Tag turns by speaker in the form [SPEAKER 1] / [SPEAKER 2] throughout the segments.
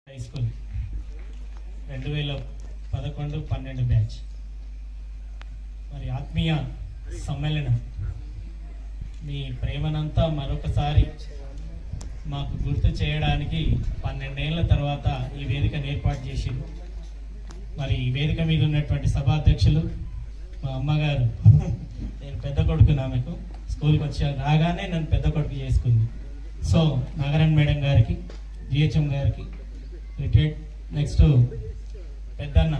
[SPEAKER 1] High school 2011-12 batch మరి ఆత్మీయ సమ్మేళనం మీ ప్రేమనంతా మరొకసారి మాకు గుర్తు చేయడానికి 12 ఏళ్ల తర్వాత ఈ వేదికను ఏర్పాటు చేసింది. మరి ఈ వేదిక మీద ఉన్నటువంటి సభాధ్యక్షులు మా అమ్మగారు, నేను పెద్ద కొడుకున్నా, మీకు స్కూల్కి వచ్చి రాగానే నన్ను పెద్ద కొడుకు చేసుకుంది. సో నాగరాణ్ మేడం గారికి, జిహెచ్ఎం గారికి రిటైర్డ్, నెక్స్ట్ పెద్దన్న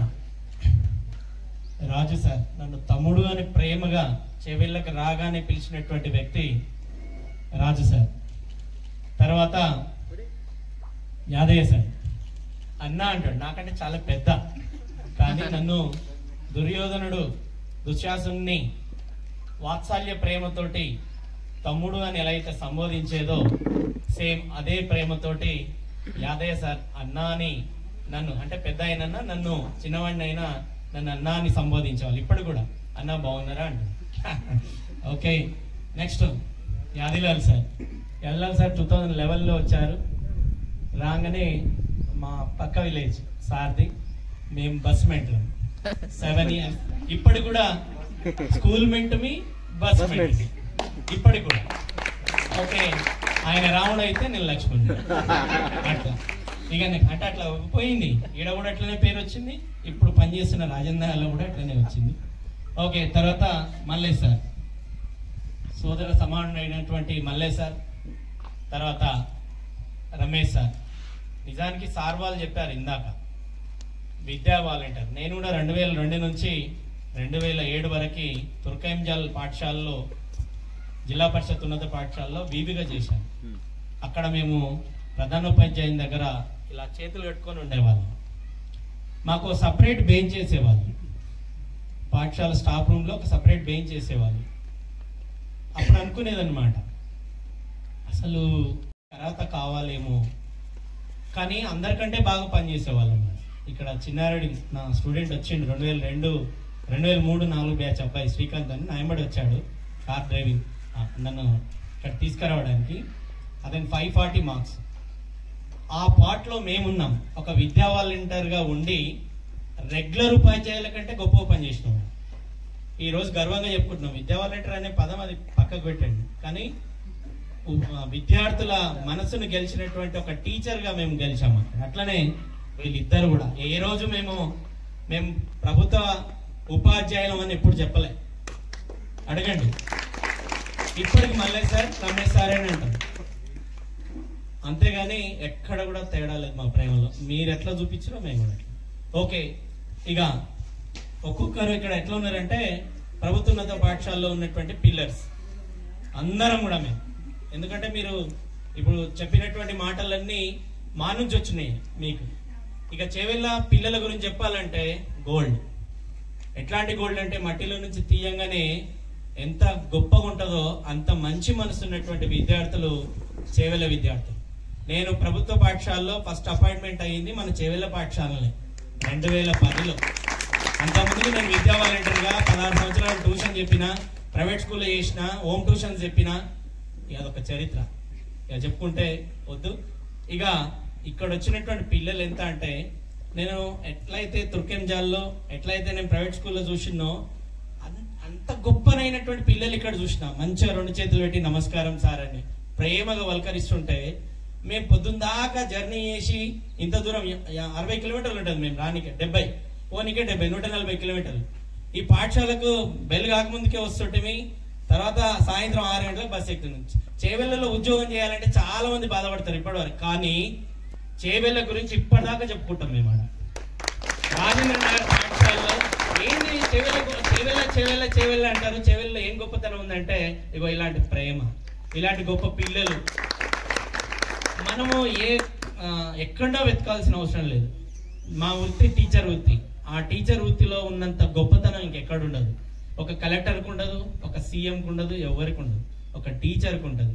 [SPEAKER 1] రాజు సార్, నన్ను తమ్ముడు అని ప్రేమగా చెవిళ్ళకి రాగానే పిలిచినటువంటి వ్యక్తి రాజు సార్. తర్వాత యాదయ్య సార్, అన్న అంటాడు, నాకంటే చాలా పెద్ద, కానీ నన్ను దుర్యోధనుడు దుశ్శాసనుని వాత్సల్య ప్రేమతోటి తమ్ముడు అని ఎలా అయితే సంబోధించేదో సేమ్ అదే ప్రేమతోటి యాదయ్య సార్ అన్నా అని నన్ను, అంటే పెద్ద అయినా నన్ను చిన్నవాడిని అయినా నన్ను అన్నా అని సంబోధించేవాళ్ళు. ఇప్పుడు కూడా అన్నా బాగున్నారా అంట. Okay, next Yadilal sir. Yadilal sir 2011లో వచ్చారు. రాగానే మా పక్క విలేజ్ సార్ది, మేము బస్ మెంట్లు 7 years. ఇప్పటి కూడా స్కూల్ మెంట్ మీ బస్ మెంట్ ఇప్పటికి కూడా. ఓకే, ఆయన రాముడు అయితే నేను లక్ష్మణ్ అట్లా. ఇక అంటే అట్లా పోయింది. ఈడ కూడా అట్లనే పేరు వచ్చింది. ఇప్పుడు పనిచేస్తున్న రాజేంద్రలో కూడా అట్లనే వచ్చింది. ఓకే, తర్వాత మల్లేష్ సార్, సోదర సమానుడైనటువంటి మల్లేష్ సార్. తర్వాత రమేష్ సార్. నిజానికి సార్ వాళ్ళు చెప్పారు ఇందాక, విద్యా వాలంటీర్. నేను కూడా 2002 నుంచి 2007 వరకు తుర్కయంజాల్ పాఠశాలలో, జిల్లా పరిషత్ ఉన్నత పాఠశాలలో వీబీగా చేశాను. అక్కడ మేము ప్రధానోపాధ్యాయుని దగ్గర ఇలా చేతులు కట్టుకొని ఉండేవాళ్ళం. మాకు సపరేట్ బెంచ్ చేసేవాళ్ళు. పాఠశాల స్టాఫ్ రూమ్లో ఒక సపరేట్ బెంచ్ చేసేవాళ్ళు. అప్పుడు అనుకునేదన్నమాట, అసలు తర్వాత కావాలేమో, కానీ అందరికంటే బాగా పనిచేసేవాళ్ళు అన్నమాట. ఇక్కడ చిన్నారెడ్డి నా స్టూడెంట్ వచ్చిండు 2003-4 బ్యాచ్ అబ్బాయి శ్రీకాంత్ అని, నాయమడి వచ్చాడు కార్ డ్రైవింగ్ నన్ను ఇక్కడ తీసుకురావడానికి. అతను 540 మార్క్స్. ఆ పార్ట్లో మేమున్నాం. ఒక విద్యా వాలంటీర్గా ఉండి రెగ్యులర్ ఉపాధ్యాయుల కంటే గొప్ప పని చేసినాం. ఈరోజు గర్వంగా చెప్పుకుంటున్నాం. విద్యా వాలంటీర్ అనే పదం అది పక్కకు పెట్టండి, కానీ విద్యార్థుల మనసును గెలిచినటువంటి ఒక టీచర్గా మేము గెలిచాము. అట్లనే వీళ్ళిద్దరు కూడా. ఏ రోజు మేము ప్రభుత్వ ఉపాధ్యాయులం అని ఎప్పుడు చెప్పలే, అడగండి. ఇప్పటికి మల్లేష్ సార్, రమేష్ సార్ అని అంటారు, అంతేగాని ఎక్కడ కూడా తేడా లేదు మా ప్రేమలో. మీరు ఎట్లా చూపించారో మేము కూడా. ఓకే, ఇక ఒక్కొక్కరు ఇక్కడ ఎట్లా ఉన్నారంటే ప్రభుత్వోన్నత పాఠశాలలో ఉన్నటువంటి పిల్లర్స్ అందరం కూడా మేము. ఎందుకంటే మీరు ఇప్పుడు చెప్పినటువంటి మాటలన్నీ మా నుంచి వచ్చినాయి మీకు. ఇక చేవెళ్ళ పిల్లల గురించి చెప్పాలంటే గోల్డ్. ఎట్లాంటి గోల్డ్ అంటే మట్టిలో నుంచి తీయంగానే ఎంత గొప్పగా ఉంటుందో అంత మంచి మనసు ఉన్నటువంటి విద్యార్థులు చేవెళ్ళ విద్యార్థులు. నేను ప్రభుత్వ పాఠశాలలో ఫస్ట్ అపాయింట్మెంట్ అయ్యింది మన చేవెళ్ళ పాఠశాలనే 2010లో. అంతకుముందు నేను విద్యా వాలంటీర్గా 16 సంవత్సరాలు ట్యూషన్ చెప్పిన, ప్రైవేట్ స్కూల్లో చేసిన, హోమ్ ట్యూషన్స్ చెప్పిన. ఇక అదొక చరిత్ర, ఇక చెప్పుకుంటే వద్దు. ఇక ఇక్కడ వచ్చినటువంటి పిల్లలు ఎంత అంటే, నేను ఎట్లయితే తుర్కెంజాల్లో ఎట్లయితే నేను ప్రైవేట్ స్కూల్లో చూసినో అంత గొప్పనైనటువంటి పిల్లలు ఇక్కడ చూసిన. మంచిగా 2 చేతులు పెట్టి నమస్కారం సార్ అని ప్రేమగా వల్కరిస్తుంటే, మేము పొద్దున్న దాకా జర్నీ చేసి ఇంత దూరం 60 కిలోమీటర్లు ఉంటుంది మేము రానికి, 70 పోనీకే 70, 140 కిలోమీటర్లు. ఈ పాఠశాలకు బెల్ కాకముందుకే వస్తుంటే, తర్వాత సాయంత్రం 6 గంటలకు బస్సు ఎక్కుతుంది. చేవెళ్ళలో ఉద్యోగం చేయాలంటే చాలా మంది బాధపడతారు ఇప్పటివరకు, కానీ చేవెళ్ళ గురించి ఇప్పటిదాకా చెప్పుకుంటాం మేము. రాజేంద్ర నగర్ పాఠశాలలో ఏంది చేవెళ్ళ అంటారు. చేవెళ్ళలో ఏం గొప్పతనం ఉందంటే, ఇగో ఇలాంటి ప్రేమ, ఇలాంటి గొప్ప పిల్లలు. మనము ఎక్కడో వెతకాల్సిన అవసరం లేదు. మా వృత్తి టీచర్ వృత్తి. ఆ టీచర్ వృత్తిలో ఉన్నంత గొప్పతనం ఇంకెక్కడ ఉండదు. ఒక కలెక్టర్కి ఉండదు, ఒక సీఎంకి ఉండదు, ఎవరికి ఉండదు. ఒక టీచర్కి ఉంటుంది.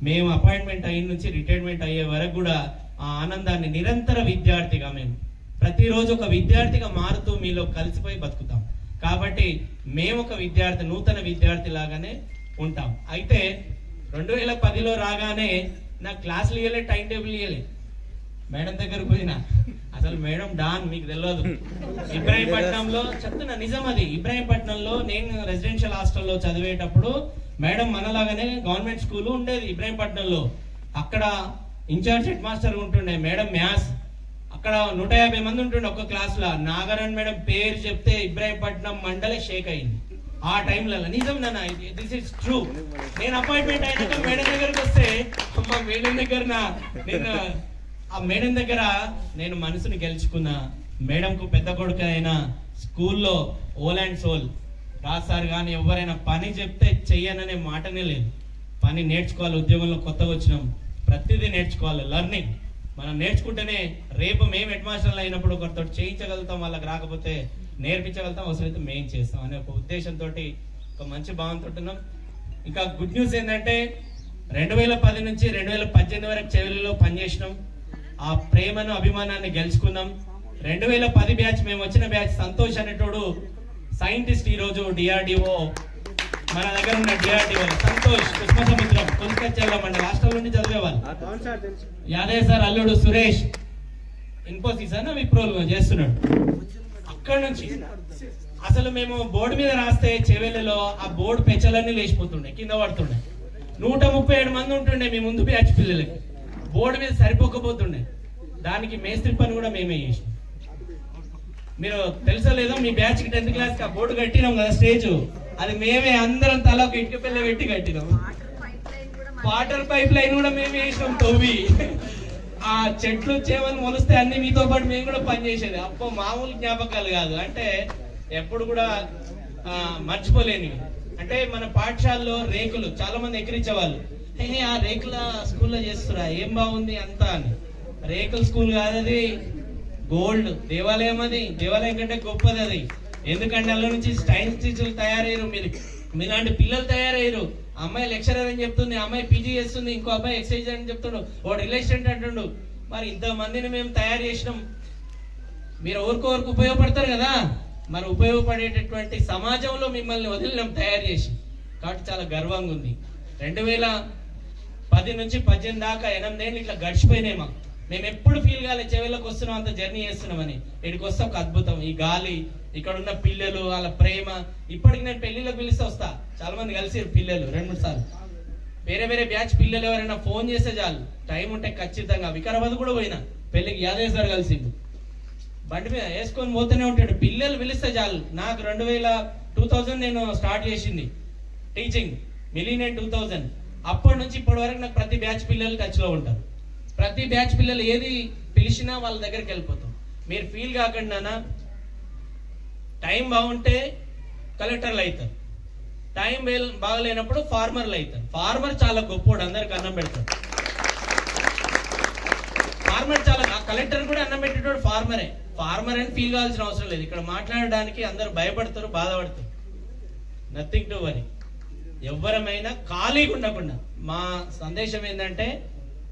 [SPEAKER 1] మేము అపాయింట్మెంట్ అయిన నుంచి రిటైర్మెంట్ అయ్యే వరకు కూడా ఆ ఆనందాన్ని నిరంతర విద్యార్థిగా మేము ప్రతిరోజు ఒక విద్యార్థిగా మారుతూ మీలో కలిసిపోయి బతుకుతాం. కాబట్టి మేము ఒక విద్యార్థి, నూతన విద్యార్థి లాగానే ఉంటాం. అయితే 2010లో రాగానే నాకు క్లాసులు ఇవ్వలే, టైం టేబుల్ ఇవ్వలే. మేడం దగ్గరకు పోయినా, అసలు మేడం డాన్ మీకు తెలియదు. ఇబ్రాహీంపట్నంలో చెప్తున్నా, నిజం అది. ఇబ్రాహీంపట్నంలో నేను రెసిడెన్షియల్ హాస్టల్లో చదివేటప్పుడు మేడం మనలాగానే గవర్నమెంట్ స్కూల్ ఉండేది ఇబ్రాహీంపట్నంలో. అక్కడ ఇన్ఛార్జ్ హెడ్ మాస్టర్ ఉంటుండే మేడం మ్యాథ్స్. అక్కడ 150 మంది ఉంటుండే ఒక్క క్లాస్ లో. నాగరణ్ మేడం పేరు చెప్తే ఇబ్రాహీంపట్నం మండలే షేక్ అయింది ఆ టైంలో. నిజం నాన్న, దిస్ ఇస్ ట్రూ. నేను అపాయింట్మెంట్ అయినాక మేడం దగ్గరకు వస్తే, అమ్మ మేడం దగ్గర ఆ మేడం దగ్గర నేను మనసుని గెలుచుకున్నా. మేడంకు పెద్ద కొడుకు అయినా స్కూల్లో ఓల్ అండ్ సోల్ రాసారు. కానీ ఎవరైనా పని చెప్తే చెయ్యననే మాటనే లేదు. పని నేర్చుకోవాలి. ఉద్యోగంలో కొత్తగా వచ్చినాం, ప్రతిదీ నేర్చుకోవాలి. లర్నింగ్ మనం నేర్చుకుంటేనే రేపు మేము హెడ్ మాస్టర్లు అయినప్పుడు ఒకరితో చేయించగలుగుతాం, వాళ్ళకి రాకపోతే నేర్పించగలుగుతాం, అవసరమైతే మేము చేస్తాం అనే ఒక ఉద్దేశంతో ఒక మంచి భావంతో ఉంటున్నాం. ఇంకా గుడ్ న్యూస్ ఏంటంటే 2010 నుంచి 2018 వరకు చెవిలిలో పనిచేసినాం. ఆ ప్రేమను అభిమానాన్ని గెలుచుకున్నాం. 2010 బ్యాచ్, మేము వచ్చిన బ్యాచ్ సంతోష్ అనేటోడు సైంటిస్ట్. ఈ రోజు డిఆర్డిఓ మన దగ్గర ఉన్న డిఆర్డిఓ సంతోష్ కృష్ణసముద్రం కొనుకొచ్చేలా మన రాష్ట్రంలో నుండి చదివేవాళ్ళు. యాదవ్ సార్ అల్లుడు సురేష్ ఇన్ఫోసిస్ అని విప్రోలు చేస్తున్నాడు. అక్కడ నుంచి అసలు మేము బోర్డు మీద రాస్తే చెవెళ్ళలో ఆ బోర్డు పెచ్చలన్నీ లేచిపోతుండే, కింద పడుతుండే. 137 మంది ఉంటుండే మీ ముందు బ్యాచ్ పిల్లలకి. బోర్డు మీద సరిపోకపోతుండే. దానికి మేస్త్రి పని కూడా మేమే చేసినాం. మీరు తెలుసా లేదో, మీ బ్యాచ్ కి 10th క్లాస్ కి ఆ బోర్డు కట్టినాం కదా స్టేజ్, అది మేమే అందరం తలకు ఇటుక పిల్ల పెట్టి కట్టినాం. వాటర్ పైప్ లైన్ కూడా మేమే వేసినాం తవ్వి. ఆ చెట్లు చేమని మొలిస్తే అన్ని మీతో పాటు మేము కూడా పనిచేసేది. అప్పో మామూలు జ్ఞాపకాలు కాదు, అంటే ఎప్పుడు కూడా మర్చిపోలేనివి. అంటే మన పాఠశాలలో రేకులు చాలా మంది ఎక్కిరించేవాళ్ళు. ఆ రేకుల స్కూల్లో చేస్తురా, ఏం బాగుంది అంతా అని. రేకుల స్కూల్ కాదు అది, గోల్డ్ దేవాలయం. అది దేవాలయం కంటే గొప్పది అది. ఎందుకంటే అందులో నుంచి సైంటిస్టులు తయారయ్యారు, మీలాంటి పిల్లలు తయారయ్యారు. అమ్మాయి లెక్చరర్ అని చెప్తుంది, అమ్మాయి పీజీ చేస్తుంది, ఇంకో అబ్బాయి ఎక్సైజ్ అని చెప్తాడు, ఓ రియల్ ఎస్టేట్ అంటుండు. మరి ఇంతమందిని మేము తయారు చేసినాం. మీరు ఎవరికొవరికి ఉపయోగపడతారు కదా, మరి ఉపయోగపడేటటువంటి సమాజంలో మిమ్మల్ని వదిలినాం తయారు చేసి. కాబట్టి చాలా గర్వంగా ఉంది. 2010 నుంచి 18 దాకా 8 ఏళ్ళు ఇట్లా గడిచిపోయినాయి మాకు. మేము ఎప్పుడు ఫీల్ కాలేదు చెవిలోకి వస్తున్నాం, అంత జర్నీ చేస్తున్నామని. ఇక్కడికి వస్తే ఒక అద్భుతం. ఈ గాలి, ఇక్కడ ఉన్న పిల్లలు, వాళ్ళ ప్రేమ. ఇప్పటికి నేను పెళ్లిళ్ళకి పిలిస్తే వస్తా, చాలా మంది కలిసి పిల్లలు 2-3 సార్లు. వేరే వేరే బ్యాచ్ పిల్లలు ఎవరైనా ఫోన్ చేస్తే చాలు, టైం ఉంటే ఖచ్చితంగా. వికారాబాద్ కూడా పోయినా పెళ్లికి, యాదవ్ సార్ కలిసిండు. బండి మీద వేసుకొని పోతూనే ఉంటాడు. పిల్లలు పిలిస్తే చాలు. నాకు 2000 నేను స్టార్ట్ చేసింది టీచింగ్, మిలీనియం 2000. అప్పటి నుంచి ఇప్పటి వరకు నాకు ప్రతి బ్యాచ్ పిల్లలు టచ్ లో ఉంటారు. ప్రతి బ్యాచ్ పిల్లలు ఏది పిలిచినా వాళ్ళ దగ్గరికి వెళ్ళిపోతాం. మీరు ఫీల్ కాకుండా, టైం బాగుంటే కలెక్టర్లు అవుతారు, టైం బాగలేనప్పుడు ఫార్మర్లు అవుతారు. ఫార్మర్ చాలా గొప్పోడు, అందరికి అన్నం పెడతాడు. ఫార్మర్ చాలా, కలెక్టర్ కూడా అన్నం పెట్టేటోడు ఫార్మరే. ఫార్మర్ అని ఫీల్ కావాల్సిన అవసరం లేదు. ఇక్కడ మాట్లాడడానికి అందరు భయపడతారు, బాధపడతారు. Nothing to worry. ఎవరమైనా ఖాళీగా ఉండకుండా, మా సందేశం ఏంటంటే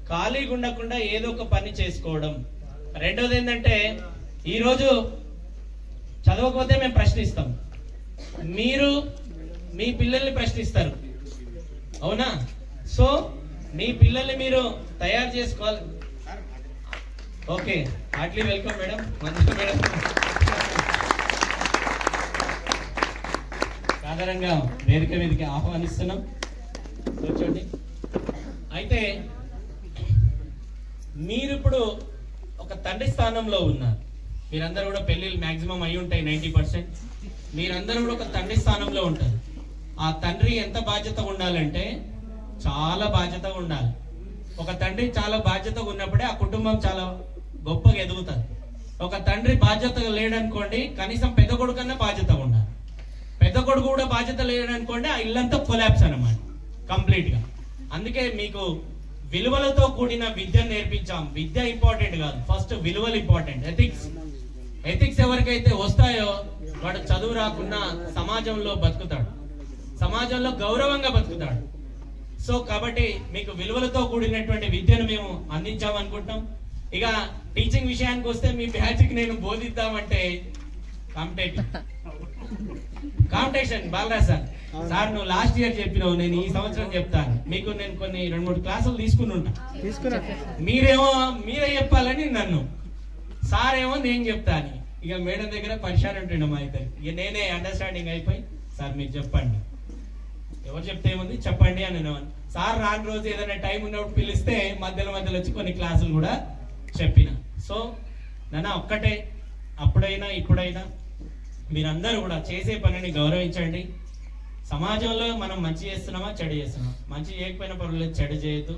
[SPEAKER 1] ఖాళీగా ఉండకుండా ఏదో ఒక పని చేసుకోవడం. రెండోది ఏంటంటే, ఈరోజు చదవకపోతే మేము ప్రశ్నిస్తాం, మీరు మీ పిల్లల్ని ప్రశ్నిస్తారు, అవునా? సో మీ పిల్లల్ని మీరు తయారు చేసుకోవాలి. ఓకే, హార్ట్లీ వెల్కమ్ మేడం, మంచిగా మేడం. సాధారణంగా వేదిక మీదకి ఆహ్వానిస్తున్నాం, కూర్చోండి. అయితే మీరు ఇప్పుడు ఒక తండ్రి స్థానంలో ఉన్నారు. మీరందరూ కూడా పెళ్లిళ్ళు మాక్సిమం అయి ఉంటాయి 90%. మీరందరూ కూడా ఒక తండ్రి స్థానంలో ఉంటారు. ఆ తండ్రి ఎంత బాధ్యతగా ఉండాలంటే చాలా బాధ్యతగా ఉండాలి. ఒక తండ్రి చాలా బాధ్యతగా ఉన్నప్పుడే ఆ కుటుంబం చాలా గొప్పగా ఎదుగుతుంది. ఒక తండ్రి బాధ్యతగా లేడనుకోండి, కనీసం పెద్ద కొడుకన్నా బాధ్యతగా ఉండాలి. పెద్ద కొడుకు కూడా బాధ్యత లేడనుకోండి, ఆ ఇల్లంతా కొలాప్స్ అన్నమాట కంప్లీట్ గా. అందుకే మీకు విలువలతో కూడిన విద్యను నేర్పించాం. విద్య ఇంపార్టెంట్ కాదు, ఫస్ట్ విలువలు ఇంపార్టెంట్. ఎథిక్స్ ఎవరికైతే వస్తాయో వాడు చదువు రాకున్నా సమాజంలో బతుకుతాడు, సమాజంలో గౌరవంగా బతుకుతాడు. సో కాబట్టి మీకు విలువలతో కూడినటువంటి విద్యను మేము అందించామనుకుంటాం. ఇక టీచింగ్ విషయానికి వస్తే మీ బ్యాచ్కి నేను బోధిద్దామంటే కాంపిటేటివ్ కాంపిటీషన్. బాలరాజ్ సార్ నువ్వు లాస్ట్ ఇయర్ చెప్పినావు, నేను ఈ సంవత్సరం చెప్తాను మీకు. నేను కొన్ని 2-3 క్లాసులు తీసుకున్నా. మీరే చెప్పాలని నన్ను, సార్ ఏమో నేను చెప్తాను. ఇక మేడం దగ్గర పరిశాన్ ఉంటుండే మా ఇద్దరు. ఇక నేనే అండర్స్టాండింగ్ అయిపోయి, సార్ మీరు చెప్పండి, ఎవరు చెప్తే ఏముంది చెప్పండి అని అనేవాడిని. సార్ రాని రోజు ఏదైనా టైం ఉన్నప్పుడు పిలిస్తే మధ్యలో వచ్చి కొన్ని క్లాసులు కూడా చెప్పిన. సో నాన్న ఒక్కటే, అప్పుడైనా ఇప్పుడైనా మీరందరూ కూడా చేసే పనిని గౌరవించండి. సమాజంలో మనం మంచి చేస్తున్నామా చెడు చేస్తున్నామా, మంచి చేయకపోయినా పర్వాలేదు, చెడు చేయొద్దు.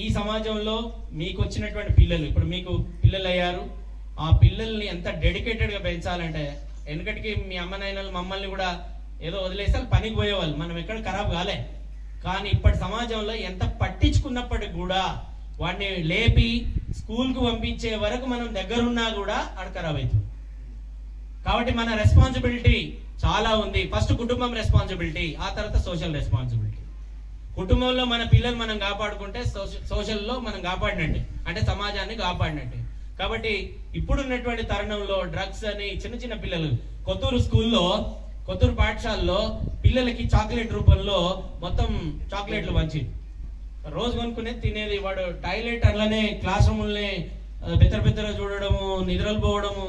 [SPEAKER 1] ఈ సమాజంలో మీకు వచ్చినటువంటి పిల్లలు, ఇప్పుడు మీకు పిల్లలు అయ్యారు, ఆ పిల్లల్ని ఎంత డెడికేటెడ్ గా పెంచాలంటే, వెనకటికి మీ అమ్మ నాయనలు మమ్మల్ని కూడా ఏదో వదిలేసారు, పనికి పోయేవాళ్ళు, మనం ఎక్కడ ఖరాబ్ కాలే. కానీ ఇప్పటి సమాజంలో ఎంత పట్టించుకున్నప్పటికి కూడా వాడిని లేపి స్కూల్ కు పంపించే వరకు మనం దగ్గరున్నా కూడా ఆడ ఖరాబ్ అవుతుంది. కాబట్టి మన రెస్పాన్సిబిలిటీ చాలా ఉంది. ఫస్ట్ కుటుంబం రెస్పాన్సిబిలిటీ, ఆ తర్వాత సోషల్ రెస్పాన్సిబిలిటీ. కుటుంబంలో మన పిల్లలు మనం కాపాడుకుంటే సోషల్లో మనం కాపాడినట్టే, అంటే సమాజాన్ని కాపాడినట్టే. కాబట్టి ఇప్పుడున్నటువంటి తరుణంలో డ్రగ్స్ అని చిన్న చిన్న పిల్లలు, కొత్తూరు పాఠశాలలో పిల్లలకి చాక్లెట్ రూపంలో మొత్తం చాక్లెట్లు పంచి రోజు కొనుక్కునే తినేది. వాడు టాయిలెట్ అట్లానే క్లాస్ రూముల్ని బెత్తర చూడడము, నిద్రలు పోవడము.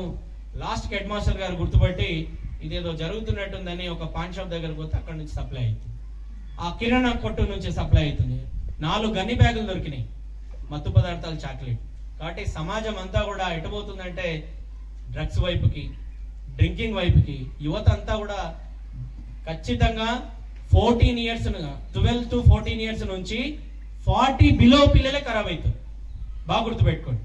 [SPEAKER 1] లాస్ట్ హెడ్ మాస్టర్ గారు గుర్తుపట్టి ఇదేదో జరుగుతున్నట్టుందని ఒక పాన్ షాప్ దగ్గరకు పోతే అక్కడ నుంచి సప్లై అవుతుంది, ఆ కిరాణా కొట్టు నుంచి సప్లై అవుతుంది. 4 గన్ని బ్యాగులు దొరికినాయి మత్తు పదార్థాలు, చాక్లెట్. కాబట్టి సమాజం అంతా కూడా ఎటుపోతుందంటే డ్రగ్స్ వైపుకి, డ్రింకింగ్ వైపుకి. యువత అంతా కూడా ఖచ్చితంగా 14 ఇయర్స్ 12 to 14 ఇయర్స్ నుంచి 40 బిలో పిల్లలే ఖరాబ్ అవుతారు. బాగా గుర్తుపెట్టుకోండి.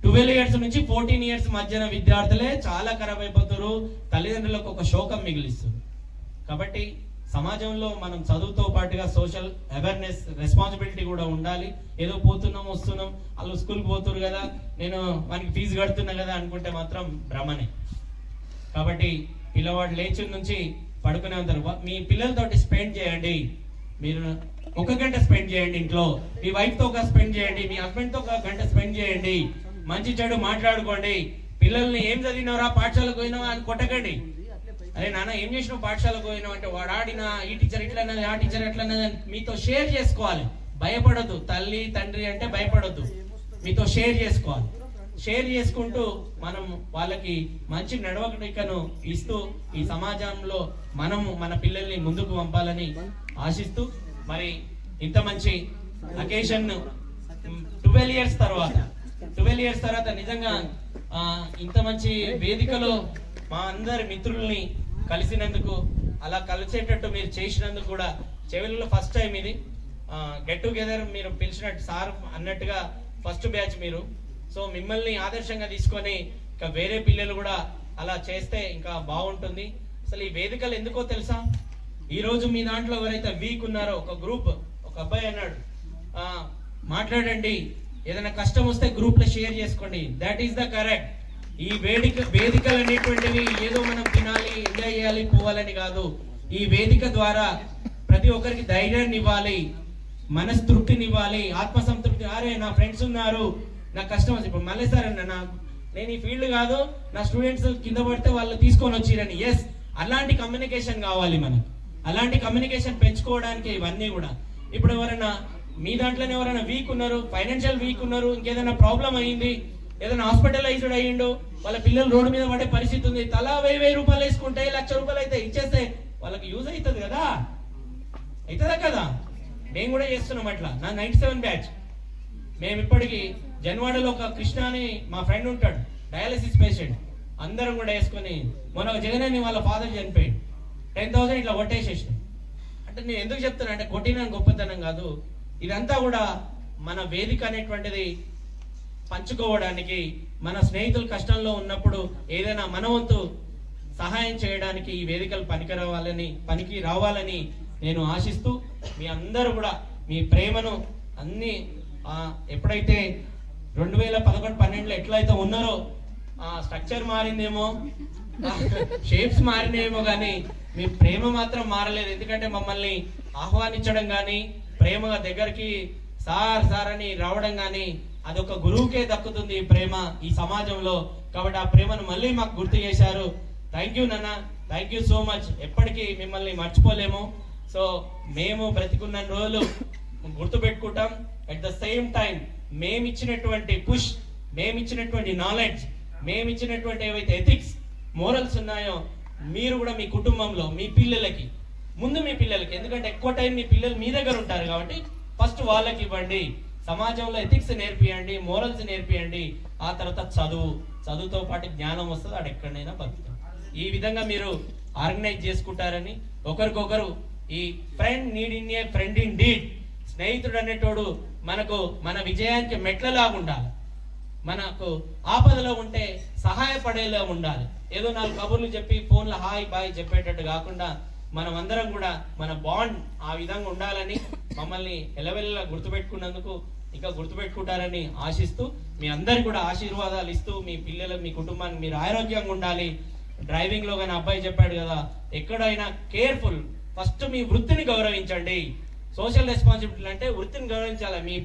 [SPEAKER 1] 12 ఇయర్స్ నుంచి 14 ఇయర్స్ మధ్యన విద్యార్థులే చాలా ఖరాబ్ అయిపోతారు, తల్లిదండ్రులకు ఒక శోకం మిగిలిస్తారు. కాబట్టి సమాజంలో మనం చదువుతో పాటుగా సోషల్ అవేర్నెస్, రెస్పాన్సిబిలిటీ కూడా ఉండాలి. ఏదో పోతున్నాం వస్తున్నాం, వాళ్ళు స్కూల్కి పోతున్నారు కదా, నేను వానికి ఫీజు కడుతున్నా కదా అనుకుంటే మాత్రం భ్రమనే. కాబట్టి పిల్లవాడు లేచి నుంచి పడుకునే ఉంటారు, మీ పిల్లలతోటి స్పెండ్ చేయండి. మీరు 1 గంట స్పెండ్ చేయండి ఇంట్లో, మీ వైఫ్ తో ఒక స్పెండ్ చేయండి, మీ హస్బెండ్ తో 1 గంట స్పెండ్ చేయండి. మంచి చెడు మాట్లాడుకోండి. పిల్లల్ని ఏం చదివినవరా, పాఠశాలకు పోయినావా అని కొట్టకండి. అరే నాన్న ఏం చేసినావు పాఠశాలకు పోయినావు అంటే, వాడు ఆడినా ఈ టీచర్ ఇట్లా అన్నది, ఆ టీచర్ ఎట్లా అన్నది మీతో షేర్ చేసుకోవాలి. భయపడొద్దు, తల్లి తండ్రి అంటే భయపడొద్దు, మీతో షేర్ చేసుకోవాలి. షేర్ చేసుకుంటూ మనం వాళ్ళకి మంచి నడవడికను ఇస్తూ ఈ సమాజంలో మనము మన పిల్లల్ని ముందుకు పంపాలని ఆశిస్తూ, మరి ఇంత మంచి అకేషన్ 12 ఇయర్స్ తర్వాత నిజంగా ఇంత మంచి వేదికలో మా అందరి మిత్రుల్ని కలిసినందుకు, అలా కలిసేటట్టు మీరు చేసినందుకు కూడా చెవిలో ఫస్ట్ టైం ఇది గెట్ టుగెదర్. మీరు పిలిచినట్టు సార్ అన్నట్టుగా ఫస్ట్ బ్యాచ్ మీరు. సో మిమ్మల్ని ఆదర్శంగా తీసుకొని ఇంకా వేరే పిల్లలు కూడా అలా చేస్తే ఇంకా బాగుంటుంది. అసలు ఈ వేదికలు ఎందుకో తెలుసా, ఈ రోజు మీ దాంట్లో ఎవరైతే వీక్ ఉన్నారో ఒక గ్రూప్, ఒక అబ్బాయి అన్నాడు, మాట్లాడండి, ఏదైనా కష్టం వస్తే గ్రూప్ లో షేర్ చేసుకోండి. That is the correct. ఈ వేదికలు అనేటువంటివి ఏదో మనం తినాలి, ఎంజాయ్ చేయాలి, పోవాలని కాదు. ఈ వేదిక ద్వారా ప్రతి ఒక్కరికి ధైర్యాన్ని ఇవ్వాలి, మనస్తృప్తినివ్వాలి, ఆత్మసంతృప్తి. అరే నా ఫ్రెండ్స్ ఉన్నారు, నాకు కష్టం వచ్చి, ఇప్పుడు మళ్ళీ సార్ అన్న నేను ఈ ఫీల్డ్ కాదు, నా స్టూడెంట్స్ కింద పడితే వాళ్ళు తీసుకొని వచ్చిరని. ఎస్, అలాంటి కమ్యూనికేషన్ కావాలి మనకు. అలాంటి కమ్యూనికేషన్ పెంచుకోవడానికి ఇవన్నీ కూడా. ఇప్పుడు ఎవరైనా మీ దాంట్లోనే ఎవరైనా వీక్ ఉన్నారు, ఫైనాన్షియల్ వీక్ ఉన్నారు, ఇంకేదైనా ప్రాబ్లం అయ్యింది, ఏదైనా హాస్పిటలైజ్డ్ అయ్యిండు, వాళ్ళ పిల్లలు రోడ్డు మీద పడే పరిస్థితి ఉంది, తలా 1000 రూపాయలు వేసుకుంటే 1,00,000 రూపాయలు అయితే ఇచ్చేస్తే వాళ్ళకి యూజ్ అవుతుంది కదా, అవుతుందా కదా. మేము కూడా చేస్తున్నాం అట్లా. నా 97 బ్యాచ్. మేము ఇప్పటికి జన్వాడలో ఒక కృష్ణ అని మా ఫ్రెండ్ ఉంటాడు, డయాలసిస్ పేషెంట్, అందరం కూడా వేసుకొని, మొన్న జగన్ అని వాళ్ళ ఫాదర్ చనిపోయాడు, 10,000 ఇట్లా కొట్టేసేసినాం. అంటే నేను ఎందుకు చెప్తాను అంటే, కొట్టిన గొప్పతనం కాదు, ఇదంతా కూడా మన వేదిక అనేటువంటిది పంచుకోవడానికి, మన స్నేహితులు కష్టంలో ఉన్నప్పుడు ఏదైనా మన వంతు సహాయం చేయడానికి ఈ వేదికలు పనికి రావాలని నేను ఆశిస్తూ, మీ అందరూ కూడా మీ ప్రేమను అన్ని ఎప్పుడైతే 2011-12లో ఎట్లయితే ఉన్నారో, స్ట్రక్చర్ మారిందేమో, షేప్స్ మారినేమో, కానీ మీ ప్రేమ మాత్రం మారలేదు. ఎందుకంటే మమ్మల్ని ఆహ్వానించడం కానీ, ప్రేమగా దగ్గరికి సార్ అని రావడం కానీ, అదొక గురువుకే దక్కుతుంది ఈ ప్రేమ ఈ సమాజంలో. కాబట్టి ఆ ప్రేమను మళ్ళీ మాకు గుర్తు చేశారు. థ్యాంక్ యూ నాన్న. Thank you so much. ఎప్పటికీ మిమ్మల్ని మర్చిపోలేము. సో మేము బ్రతికున్న రోజులు గుర్తు పెట్టుకుంటాం. అట్ ద సేమ్ టైం మేమిచ్చినటువంటి పుష్, మేమిచ్చినటువంటి నాలెడ్జ్, మేమిచ్చినటువంటి ఏవైతే ఎథిక్స్, మోరల్స్ ఉన్నాయో మీరు కూడా మీ కుటుంబంలో మీ పిల్లలకి, ముందు మీ పిల్లలకి, ఎందుకంటే ఎక్కువ టైం మీ పిల్లలు మీ దగ్గర ఉంటారు కాబట్టి ఫస్ట్ వాళ్ళకి ఇవ్వండి. సమాజంలో ఎథిక్స్ నేర్పియండి, మోరల్స్ నేర్పియండి. ఆ తర్వాత చదువుతో పాటు జ్ఞానం వస్తుంది, అది ఎక్కడైనా బతుకుతాం. ఈ విధంగా మీరు ఆర్గనైజ్ చేసుకుంటారని, ఒకరికొకరు ఈ friend need in a friend in deed, స్నేహితుడు అనేటోడు మనకు మన విజయానికి మెట్లలాగా ఉండాలి. మనకు ఆపదలో ఉంటే సహాయపడేలా ఉండాలి. ఏదో 4 కబుర్లు చెప్పి ఫోన్లో హాయ్ బాయ్ చెప్పేటట్టు కాకుండా మనం అందరం కూడా మన బాండ్ ఆ విధంగా ఉండాలని, మమ్మల్ని ఎలవెల్లా గుర్తుపెట్టుకున్నందుకు ఇంకా గుర్తుపెట్టుకుంటారని ఆశిస్తూ, మీ అందరికి కూడా ఆశీర్వాదాలు ఇస్తూ, మీ పిల్లలకు, మీ కుటుంబానికి మీరు ఆరోగ్యంగా ఉండాలి. డ్రైవింగ్ లో కానీ అబ్బాయి చెప్పాడు కదా, ఎక్కడైనా కేర్ఫుల్. ఫస్ట్ మీ వృత్తిని గౌరవించండి. సోషల్ రెస్పాన్సిబిలిటీ అంటే వృత్తిని గౌరవించాలి. మీ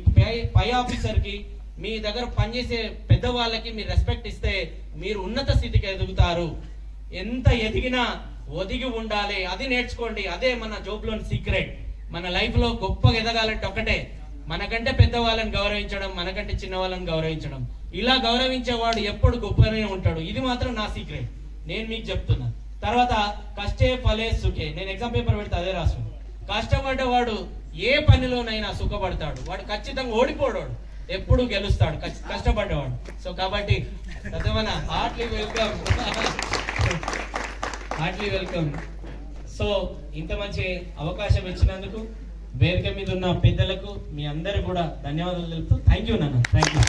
[SPEAKER 1] పై ఆఫీసర్ కి, మీ దగ్గర పనిచేసే పెద్దవాళ్ళకి మీరు రెస్పెక్ట్ ఇస్తే మీరు ఉన్నత స్థితికి ఎదుగుతారు. ఎంత ఎదిగినా ఒదిగి ఉండాలి, అది నేర్చుకోండి. అదే మన జోబ్లోని సీక్రెట్. మన లైఫ్ లో గొప్పగా ఎదగాలంటే ఒకటే, మనకంటే పెద్దవాళ్ళని గౌరవించడం, మనకంటే చిన్న వాళ్ళని గౌరవించడం. ఇలా గౌరవించేవాడు ఎప్పుడు గొప్పనే ఉంటాడు. ఇది మాత్రం నా సీక్రెట్, నేను మీకు చెప్తున్నా. తర్వాత కష్టే ఫలే సుఖే, నేను ఎగ్జామ్ పేపర్ పెడితే అదే రాసు. కష్టపడ్డవాడు ఏ పనిలోనైనా సుఖపడతాడు. వాడు ఖచ్చితంగా ఓడిపోడు, ఎప్పుడు గెలుస్తాడు కష్టపడ్డవాడు. సో కాబట్టి heartly welcome, heartly welcome. So ఇంత మంచి అవకాశం ఇచ్చినందుకు వేదిక మీద ఉన్న పెద్దలకు మీ అందరు కూడా ధన్యవాదాలు తెలుపుతూ థ్యాంక్ యూ నాన్న, థ్యాంక్ యూ.